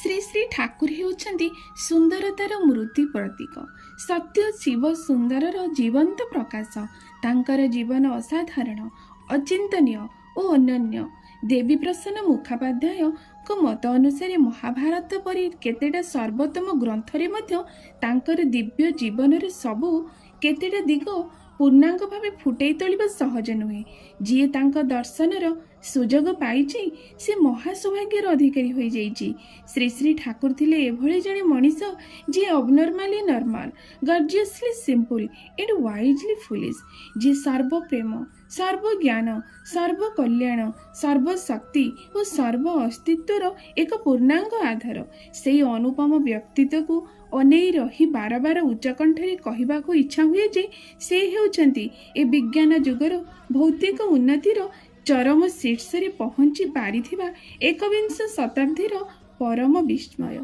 ଶ୍ରୀ ଶ୍ରୀ ଠାକୁର ହେଉଛନ୍ତି ସୁନ୍ଦରତାର ମୂର୍ତ୍ତି ପ୍ରତୀକ। ସତ୍ୟ ଶିବ ସୁନ୍ଦରର ଜୀବନ୍ତ ପ୍ରକାଶ। ତାଙ୍କର ଜୀବନ ଅସାଧାରଣ, ଅଚିନ୍ତନୀୟ ଓ ଅନନ୍ୟ। ଦେବୀ ପ୍ରସନ୍ନ ମୁଖୋପାଧ୍ୟାୟଙ୍କ ମତ ଅନୁସାରେ ମହାଭାରତ ପରି କେତେଟା ସର୍ବୋତ୍ତମ ଗ୍ରନ୍ଥରେ ମଧ୍ୟ ତାଙ୍କର ଦିବ୍ୟ ଜୀବନରେ ସବୁ କେତେଟା ଦିଗ ପୂର୍ଣ୍ଣାଙ୍ଗ ଭାବେ ଫୁଟେଇ ତୋଳିବା ସହଜ ନୁହେଁ। ଯିଏ ତାଙ୍କ ଦର୍ଶନର ସୁଯୋଗ ପାଇଛି ସେ ମହାସୌଭାଗ୍ୟର ଅଧିକାରୀ ହୋଇଯାଇଛି। ଶ୍ରୀ ଶ୍ରୀ ଠାକୁର ଥିଲେ ଏଭଳି ଜଣେ ମଣିଷ ଯିଏ ଅବନର୍ମାଲି ନର୍ମାଲ, ଗର୍ଜିୟସଲି ସିମ୍ପଲ ଏଣ୍ଡ ୱାଇଜଲି ଫୁଲିଶ, ଯିଏ ସର୍ବପ୍ରେମ, ସର୍ବଜ୍ଞାନ, ସର୍ବକଲ୍ୟାଣ, ସର୍ବଶକ୍ତି ଓ ସର୍ବ ଅସ୍ତିତ୍ୱର ଏକ ପୂର୍ଣ୍ଣାଙ୍ଗ ଆଧାର। ସେହି ଅନୁପମ ବ୍ୟକ୍ତିତ୍ୱକୁ ଅନେଇ ରହି ବାର ବାର ଉଚ୍ଚକଣ୍ଠରେ କହିବାକୁ ଇଚ୍ଛା ହୁଏ ଯେ ସେ ହେଉଛନ୍ତି ଏ ବିଜ୍ଞାନ ଯୁଗର ଭୌତିକ ଉନ୍ନତିର ଚରମ ଶୀର୍ଷରେ ପହଞ୍ଚି ପାରିଥିବା ଏକବିଂଶ ଶତାବ୍ଦୀର ପରମ ବିସ୍ମୟ।